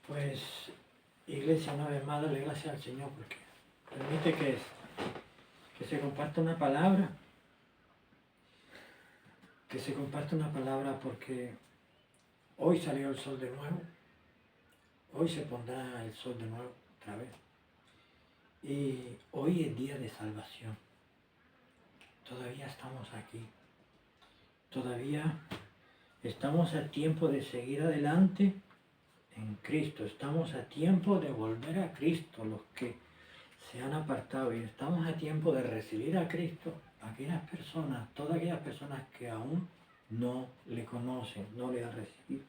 Pues, Iglesia, una vez más, darle gracias al Señor porque permite que se comparta una palabra. Que se comparte una palabra porque hoy salió el sol de nuevo. Hoy se pondrá el sol de nuevo otra vez. Y hoy es día de salvación. Todavía estamos aquí. Todavía estamos a tiempo de seguir adelante en Cristo. Estamos a tiempo de volver a Cristo, los que se han apartado. Y estamos a tiempo de recibir a Cristo, aquellas personas, todas aquellas personas que aún no le conocen, no le han recibido.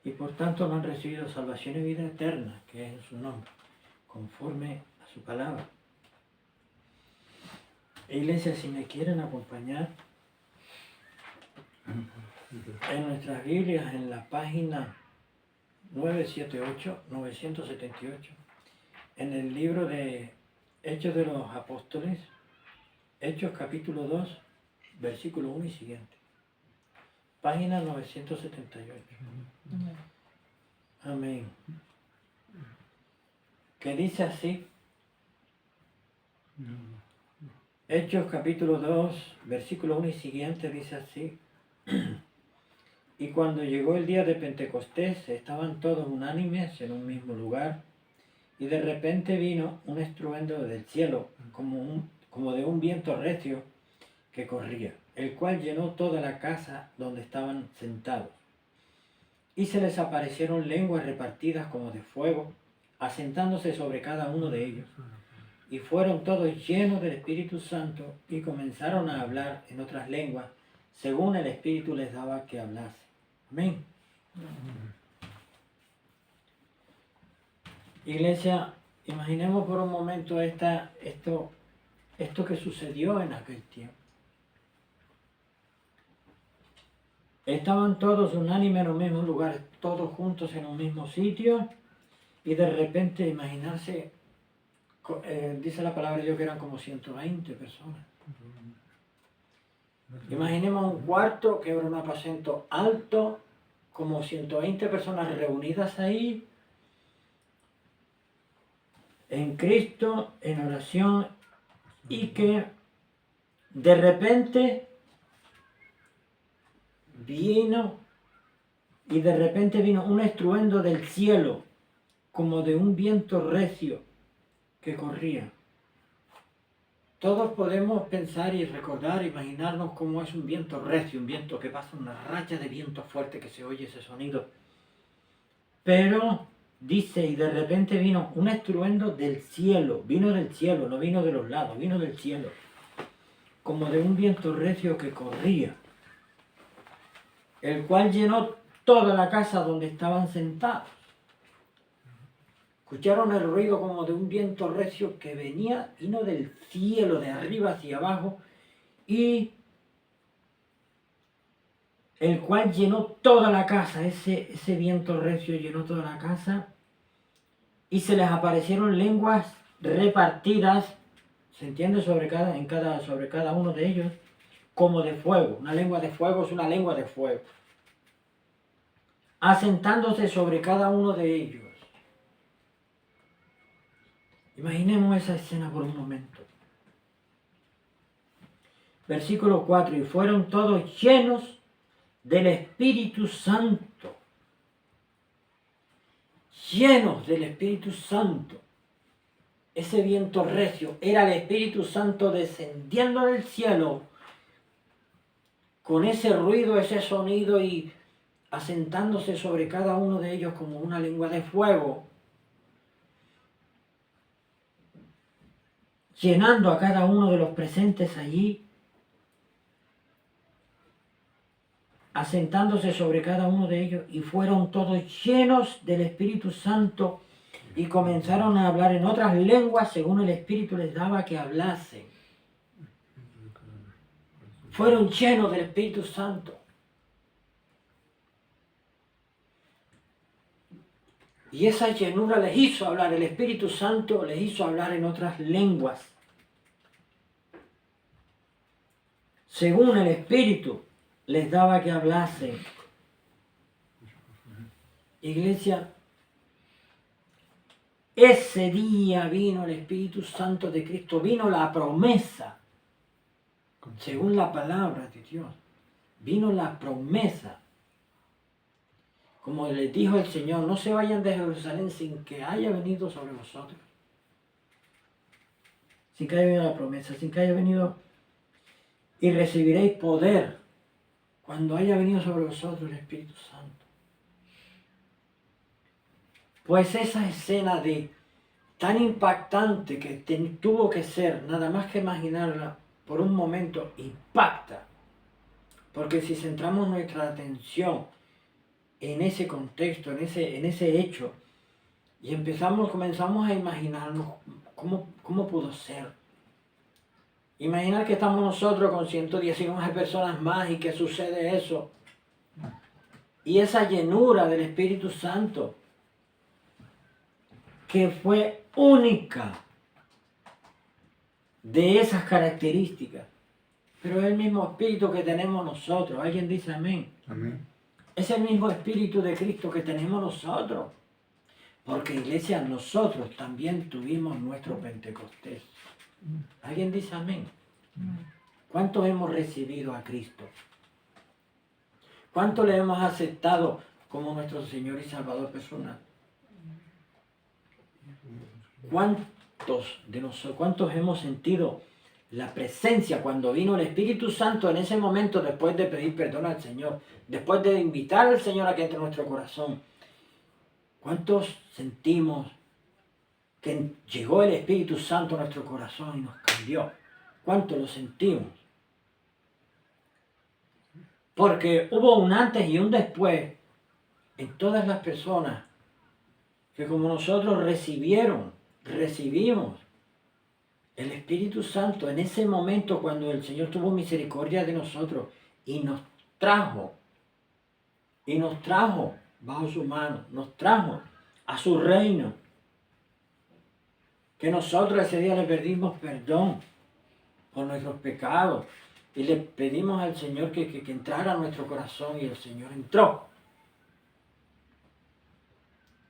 Y por tanto no han recibido salvación y vida eterna, que es en su nombre, conforme a su palabra. Iglesia, si me quieren acompañar en nuestras Biblias, en la página 978, en el libro de Hechos de los Apóstoles, Hechos capítulo 2, versículo 1 y siguiente. Página 978. Amén. Que dice así. Hechos capítulo 2, versículo 1 y siguiente dice así. Y cuando llegó el día de Pentecostés, estaban todos unánimes en un mismo lugar, y de repente vino un estruendo del cielo, como de un viento recio que corría, el cual llenó toda la casa donde estaban sentados. Y se les aparecieron lenguas repartidas como de fuego, asentándose sobre cada uno de ellos. Y fueron todos llenos del Espíritu Santo y comenzaron a hablar en otras lenguas, según el Espíritu les daba que hablase. Amén. Iglesia, imaginemos por un momento esto que sucedió en aquel tiempo. Estaban todos unánimes en los mismos lugares, todos juntos en un mismo sitio, y de repente imaginarse, dice la palabra de Dios que eran como 120 personas. Imaginemos un cuarto que era un aposento alto, como 120 personas reunidas ahí, en Cristo, en oración, y que de repente vino un estruendo del cielo, como de un viento recio que corría. Todos podemos pensar y recordar, imaginarnos cómo es un viento recio, un viento que pasa, una racha de viento fuerte que se oye ese sonido. Pero dice, y de repente vino un estruendo del cielo, no vino de los lados, vino del cielo, como de un viento recio que corría, el cual llenó toda la casa donde estaban sentados. Escucharon el ruido como de un viento recio que vino del cielo, de arriba hacia abajo, y el cual llenó toda la casa. Ese viento recio llenó toda la casa, y se les aparecieron lenguas repartidas, se entiende sobre cada uno de ellos, como de fuego. Una lengua de fuego es una lengua de fuego, asentándose sobre cada uno de ellos. Imaginemos esa escena por un momento. Versículo 4, y fueron todos llenos del Espíritu Santo. Llenos del Espíritu Santo. Ese viento recio era el Espíritu Santo descendiendo del cielo, con ese ruido, ese sonido, y asentándose sobre cada uno de ellos como una lengua de fuego, llenando a cada uno de los presentes allí, asentándose sobre cada uno de ellos, y fueron todos llenos del Espíritu Santo y comenzaron a hablar en otras lenguas según el Espíritu les daba que hablasen. Fueron llenos del Espíritu Santo. Y esa llenura les hizo hablar, el Espíritu Santo les hizo hablar en otras lenguas, según el Espíritu les daba que hablasen. Iglesia, Ese día vino el Espíritu Santo de Cristo, vino la promesa, según la palabra de Dios, vino la promesa. Como les dijo el Señor, no se vayan de Jerusalén sin que haya venido sobre vosotros. Sin que haya venido la promesa, sin que haya venido, y recibiréis poder cuando haya venido sobre vosotros el Espíritu Santo. Pues esa escena tan impactante que tuvo que ser, nada más que imaginarla por un momento, impacta. Porque si centramos nuestra atención en ese contexto, en ese hecho, y comenzamos a imaginarnos cómo pudo ser. Imaginar que estamos nosotros con 119 personas más y que sucede eso. Y esa llenura del Espíritu Santo, que fue única de esas características. Pero es el mismo Espíritu que tenemos nosotros. ¿Alguien dice amén? Amén. Es el mismo Espíritu de Cristo que tenemos nosotros. Porque, iglesia, nosotros también tuvimos nuestro Pentecostés. ¿Alguien dice amén? ¿Cuántos hemos recibido a Cristo? ¿Cuántos le hemos aceptado como nuestro Señor y Salvador personal? ¿Cuántos hemos sentido la presencia cuando vino el Espíritu Santo en ese momento, después de pedir perdón al Señor, después de invitar al Señor a que entre en nuestro corazón? ¿Cuántos sentimos que llegó el Espíritu Santo a nuestro corazón y nos cambió? ¿Cuántos lo sentimos? Porque hubo un antes y un después en todas las personas que, como nosotros recibimos el Espíritu Santo en ese momento cuando el Señor tuvo misericordia de nosotros y nos trajo bajo su mano, nos trajo a su reino, que nosotros ese día le pedimos perdón por nuestros pecados y le pedimos al Señor que entrara a nuestro corazón, y el Señor entró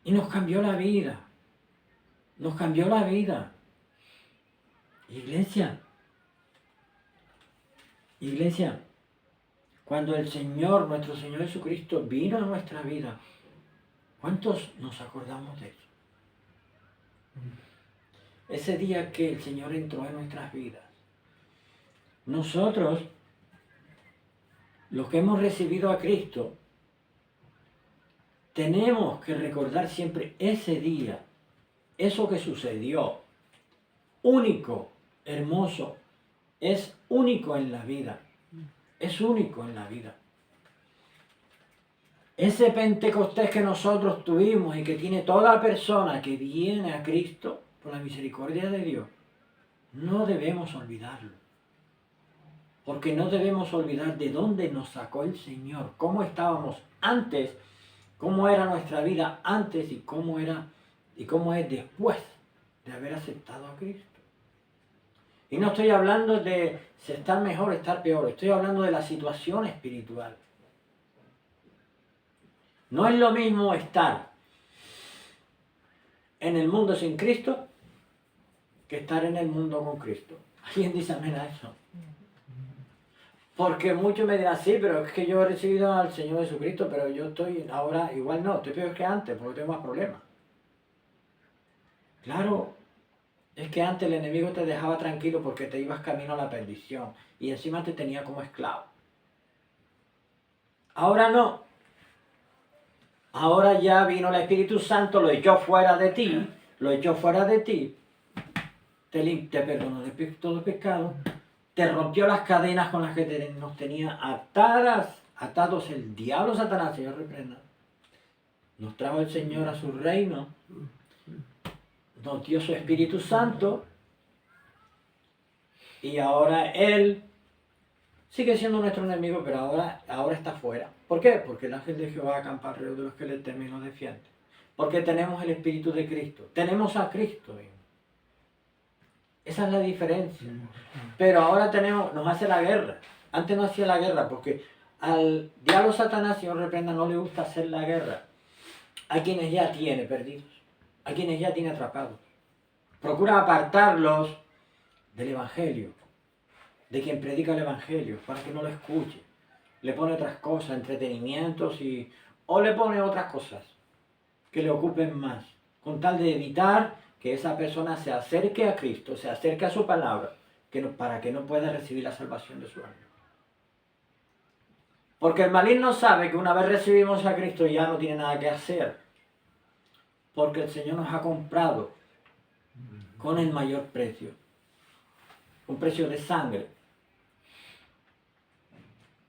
y nos cambió la vida. Iglesia, cuando el Señor, nuestro Señor Jesucristo, vino a nuestra vida, ¿cuántos nos acordamos de eso? Ese día que el Señor entró en nuestras vidas, nosotros, los que hemos recibido a Cristo, tenemos que recordar siempre ese día, eso que sucedió, único, hermoso, es único en la vida. Es único en la vida. Ese Pentecostés que nosotros tuvimos y que tiene toda persona que viene a Cristo por la misericordia de Dios, no debemos olvidarlo. Porque no debemos olvidar de dónde nos sacó el Señor, cómo estábamos antes, cómo era nuestra vida antes y cómo es después de haber aceptado a Cristo. Y no estoy hablando de si estar mejor o estar peor, estoy hablando de la situación espiritual. No es lo mismo estar en el mundo sin Cristo que estar en el mundo con Cristo. ¿Alguien dice amén a eso? Porque muchos me dirán, sí, pero es que yo he recibido al Señor Jesucristo, pero yo estoy ahora igual no, estoy peor que antes porque tengo más problemas. Claro. Es que antes el enemigo te dejaba tranquilo porque te ibas camino a la perdición y encima te tenía como esclavo. Ahora no. Ahora ya vino el Espíritu Santo, lo echó fuera de ti, te perdonó de todo pecado, te rompió las cadenas con las que nos tenía atados el diablo Satanás, Señor reprenda. Nos trajo el Señor a su reino, nos dio su Espíritu Santo y ahora Él sigue siendo nuestro enemigo, pero ahora está fuera. ¿Por qué? Porque el ángel de Jehová acampa alrededor de los que le temen y los defiende. Porque tenemos el Espíritu de Cristo. Tenemos a Cristo. Esa es la diferencia. Pero ahora nos hace la guerra. Antes no hacía la guerra porque al diablo Satanás, Señor reprenda, no le gusta hacer la guerra a quienes ya tiene perdidos. a quienes ya tiene atrapados. Procura apartarlos del Evangelio, de quien predica el Evangelio, para que no lo escuche. Le pone otras cosas, entretenimientos, o le pone otras cosas que le ocupen más, con tal de evitar que esa persona se acerque a Cristo, se acerque a su palabra, para que no pueda recibir la salvación de su alma. Porque el maligno sabe que una vez recibimos a Cristo ya no tiene nada que hacer, porque el Señor nos ha comprado con el mayor precio, un precio de sangre.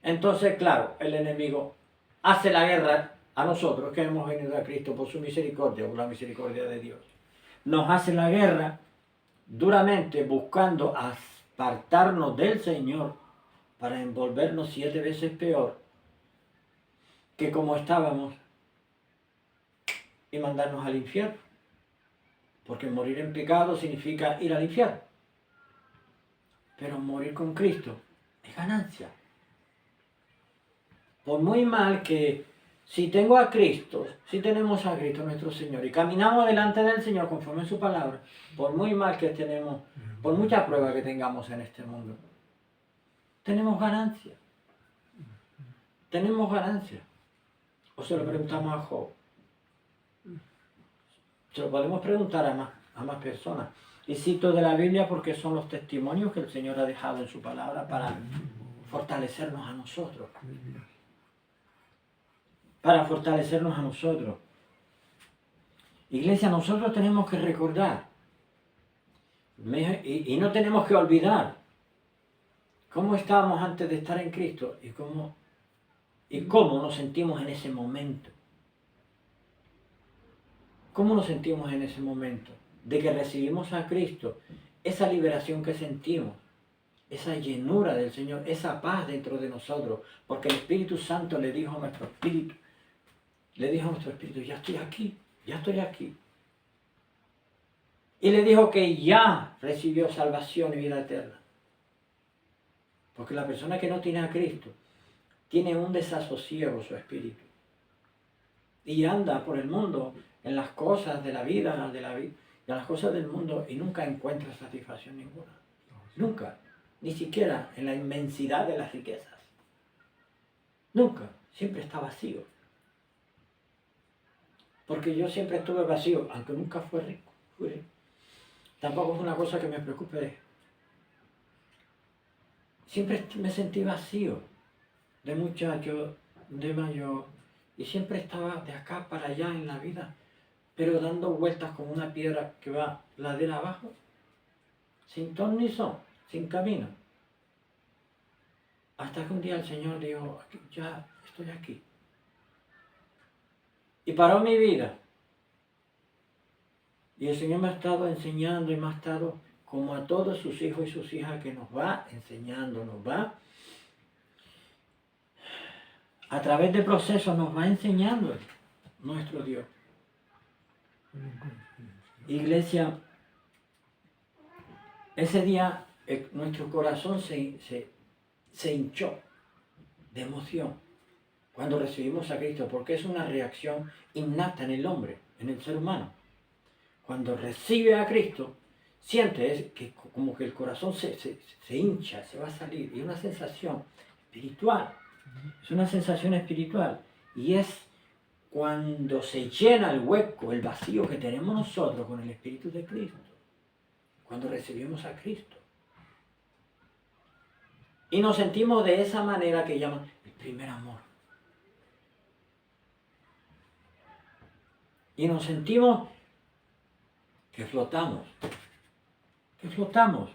Entonces, claro, el enemigo hace la guerra a nosotros que hemos venido a Cristo por su misericordia, por la misericordia de Dios. Nos hace la guerra duramente buscando apartarnos del Señor para envolvernos 7 veces peor que como estábamos y mandarnos al infierno. Porque morir en pecado significa ir al infierno. Pero morir con Cristo es ganancia. Por muy mal que si tengo a Cristo, si tenemos a Cristo nuestro Señor y caminamos delante del Señor conforme a su palabra, por muy mal que tenemos, por mucha prueba que tengamos en este mundo, tenemos ganancia. Tenemos ganancia. O se lo preguntamos a Job. Se lo podemos preguntar a más personas. Y cito de la Biblia porque son los testimonios que el Señor ha dejado en su palabra para fortalecernos a nosotros. Para fortalecernos a nosotros. Iglesia, nosotros tenemos que recordar y no tenemos que olvidar cómo estábamos antes de estar en Cristo y cómo nos sentimos en ese momento. ¿Cómo nos sentimos en ese momento? De que recibimos a Cristo, esa liberación que sentimos, esa llenura del Señor, esa paz dentro de nosotros, porque el Espíritu Santo le dijo a nuestro espíritu, ya estoy aquí, ya estoy aquí. Y le dijo que ya recibió salvación y vida eterna. Porque la persona que no tiene a Cristo tiene un desasosiego su espíritu. Y anda por el mundo en las cosas de la vida, en las cosas del mundo y nunca encuentra satisfacción ninguna. Nunca. Ni siquiera en la inmensidad de las riquezas. Nunca. Siempre está vacío. Porque yo siempre estuve vacío, aunque nunca fui rico. Tampoco es una cosa que me preocupe. Siempre me sentí vacío. De muchacho, de mayor. Y siempre estaba de acá para allá en la vida, pero dando vueltas como una piedra que va ladera abajo, sin ton ni son, sin camino. Hasta que un día el Señor dijo, ya estoy aquí. Y paró mi vida. Y el Señor me ha estado enseñando y me ha estado, como a todos sus hijos y sus hijas, que nos va enseñando, nos va a través de procesos, nos va enseñando nuestro Dios. Iglesia, ese día nuestro corazón se hinchó de emoción cuando recibimos a Cristo, porque es una reacción innata en el hombre, en el ser humano. Cuando recibe a Cristo, siente que como que el corazón se hincha, se va a salir, y es una sensación espiritual, es una sensación espiritual, y es cuando se llena el hueco, el vacío que tenemos nosotros con el Espíritu de Cristo, cuando recibimos a Cristo. Y nos sentimos de esa manera que llaman el primer amor. Y nos sentimos que flotamos. Que flotamos.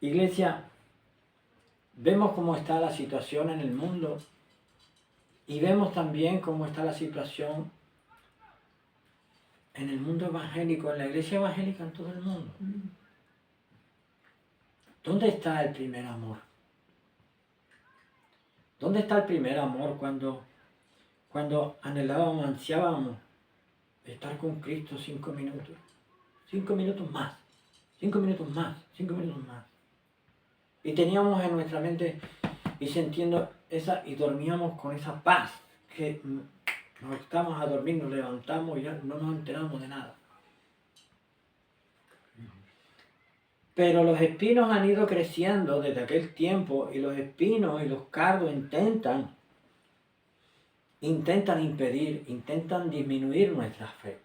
Iglesia, vemos cómo está la situación en el mundo y vemos también cómo está la situación en el mundo evangélico, en la iglesia evangélica, en todo el mundo. ¿Dónde está el primer amor? ¿Dónde está el primer amor cuando anhelábamos, ansiábamos estar con Cristo 5 minutos? 5 minutos más, 5 minutos más, 5 minutos más. Y teníamos en nuestra mente, y sintiendo esa, y dormíamos con esa paz, que nos estamos a dormir, nos levantamos y ya no nos enteramos de nada. Pero los espinos han ido creciendo desde aquel tiempo, y los espinos y los cardos intentan impedir, intentan disminuir nuestra fe.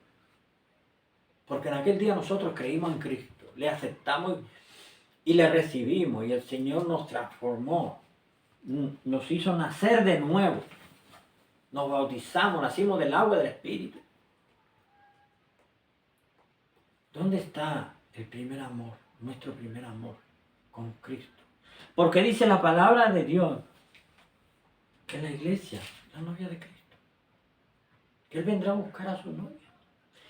Porque en aquel día nosotros creímos en Cristo, le aceptamos y le recibimos, y el Señor nos transformó, nos hizo nacer de nuevo, nos bautizamos, nacimos del agua y del Espíritu. ¿Dónde está el primer amor, nuestro primer amor con Cristo? Porque dice la palabra de Dios que la iglesia, la novia de Cristo, que Él vendrá a buscar a su novia,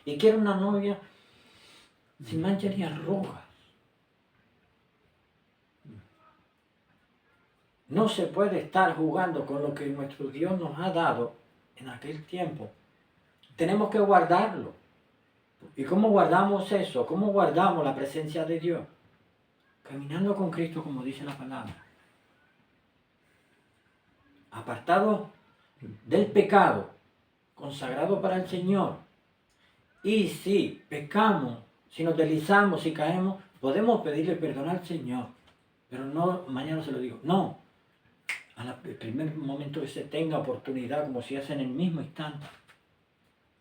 y quiere una novia sin mancha ni arrugas. No se puede estar jugando con lo que nuestro Dios nos ha dado en aquel tiempo. Tenemos que guardarlo. ¿Y cómo guardamos eso? ¿Cómo guardamos la presencia de Dios? Caminando con Cristo, como dice la palabra. Apartado del pecado, consagrado para el Señor. Y si pecamos, si nos deslizamos, si caemos, podemos pedirle perdón al Señor. Pero no, mañana se lo digo, no. Al primer momento que se tenga oportunidad, como si hace en el mismo instante.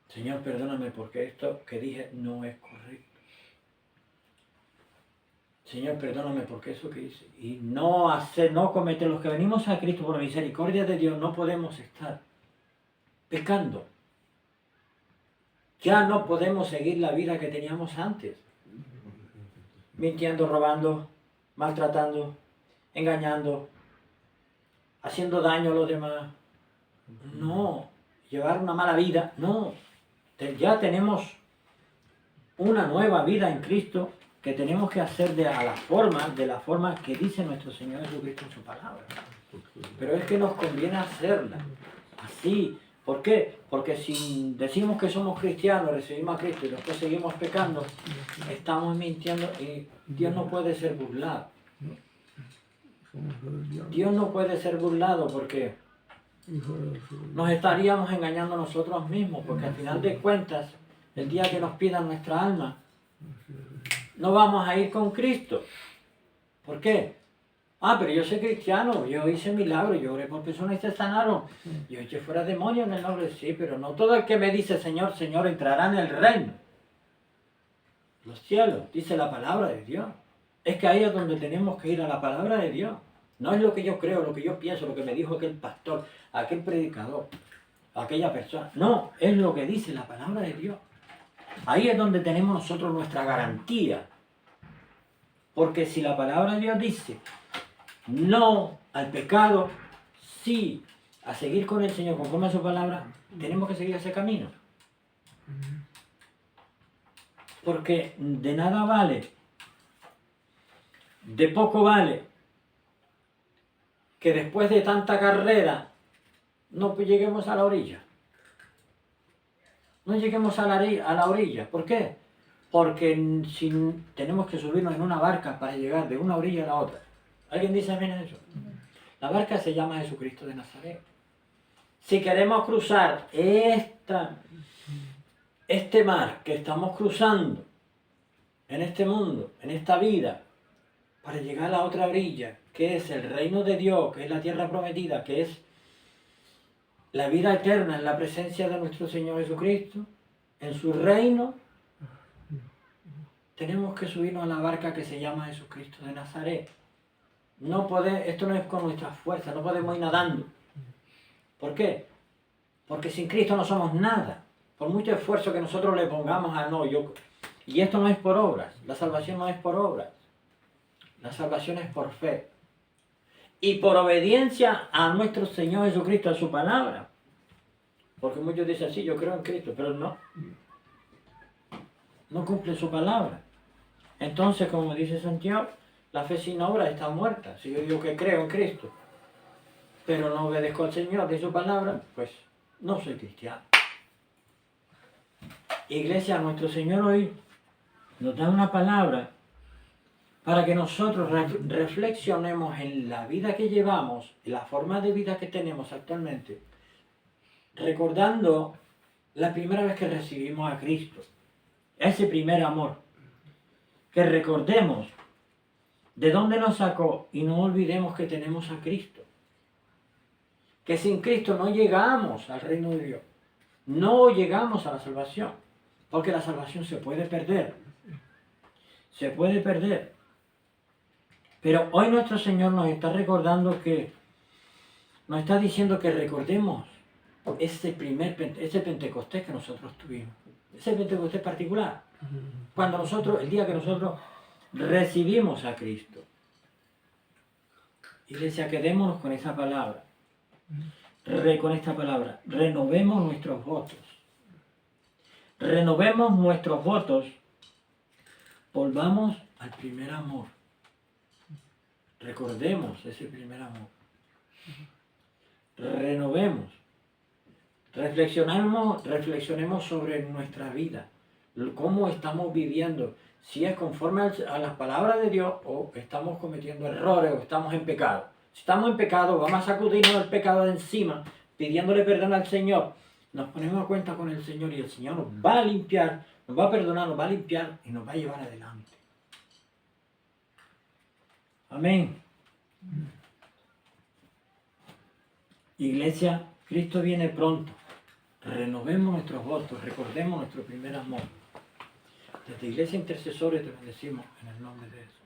Señor, perdóname porque esto que dije no es correcto. Señor, perdóname porque eso que hice. Y no cometer. Los que venimos a Cristo por la misericordia de Dios no podemos estar pecando. Ya no podemos seguir la vida que teníamos antes. Mintiendo, robando, maltratando, engañando, haciendo daño a los demás. No. Llevar una mala vida. No. Ya tenemos una nueva vida en Cristo que tenemos que hacer de la forma que dice nuestro Señor Jesucristo en su palabra. Pero es que nos conviene hacerla así. ¿Por qué? Porque si decimos que somos cristianos, recibimos a Cristo y después seguimos pecando, estamos mintiendo y Dios no puede ser burlado. Dios no puede ser burlado porque nos estaríamos engañando nosotros mismos, porque al final de cuentas, el día que nos pidan nuestra alma, no vamos a ir con Cristo. ¿Por qué? Pero yo soy cristiano, yo hice milagros, yo oré por personas y se sanaron. Yo eché fuera demonios en el nombre de sí, pero no todo el que me dice Señor, Señor entrará en el reino. Los cielos, dice la palabra de Dios. Es que ahí es donde tenemos que ir, a la palabra de Dios. No es lo que yo creo, lo que yo pienso, lo que me dijo aquel pastor, aquel predicador, aquella persona. No, es lo que dice la palabra de Dios. Ahí es donde tenemos nosotros nuestra garantía. Porque si la palabra de Dios dice no al pecado, sí a seguir con el Señor conforme a su palabra, tenemos que seguir ese camino. Porque de nada vale, de poco vale, que después de tanta carrera no lleguemos a la orilla. No lleguemos a la orilla. ¿Por qué? Porque si tenemos que subirnos en una barca para llegar de una orilla a la otra. ¿Alguien dice amén a eso? La barca se llama Jesucristo de Nazaret. Si queremos cruzar este mar que estamos cruzando en este mundo, en esta vida, para llegar a la otra orilla, que es el reino de Dios, que es la tierra prometida, que es la vida eterna en la presencia de nuestro Señor Jesucristo, en su reino, tenemos que subirnos a la barca que se llama Jesucristo de Nazaret. Esto no es con nuestras fuerzas, no podemos ir nadando. ¿Por qué? Porque sin Cristo no somos nada. Por mucho esfuerzo que nosotros le pongamos y esto no es por obras, la salvación no es por obras, la salvación es por fe. Y por obediencia a nuestro Señor Jesucristo, a su palabra. Porque muchos dicen, sí, yo creo en Cristo, pero no cumple su palabra. Entonces, como dice Santiago, la fe sin obra está muerta. Si yo digo que creo en Cristo, pero no obedezco al Señor de su palabra, pues no soy cristiano. Iglesia, nuestro Señor hoy nos da una palabra para que nosotros reflexionemos en la vida que llevamos, en la forma de vida que tenemos actualmente, recordando la primera vez que recibimos a Cristo, ese primer amor, que recordemos de dónde nos sacó y no olvidemos que tenemos a Cristo, que sin Cristo no llegamos al reino de Dios, no llegamos a la salvación, porque la salvación se puede perder, pero hoy nuestro Señor nos está recordando nos está diciendo que recordemos ese Pentecostés que nosotros tuvimos, ese Pentecostés particular, el día que nosotros recibimos a Cristo. Iglesia, quedémonos con esa palabra, con esta palabra, renovemos nuestros votos, volvamos al primer amor. Recordemos ese primer amor. Renovemos. Reflexionemos sobre nuestra vida. Cómo estamos viviendo. Si es conforme a las palabras de Dios o estamos cometiendo errores o estamos en pecado. Si estamos en pecado, vamos a sacudirnos el pecado de encima, pidiéndole perdón al Señor. Nos ponemos a cuenta con el Señor y el Señor nos va a limpiar, nos va a perdonar, nos va a limpiar y nos va a llevar adelante. Amén. Iglesia, Cristo viene pronto. Renovemos nuestros votos, recordemos nuestro primer amor. Desde Iglesia Intercesores te bendecimos en el nombre de Jesús.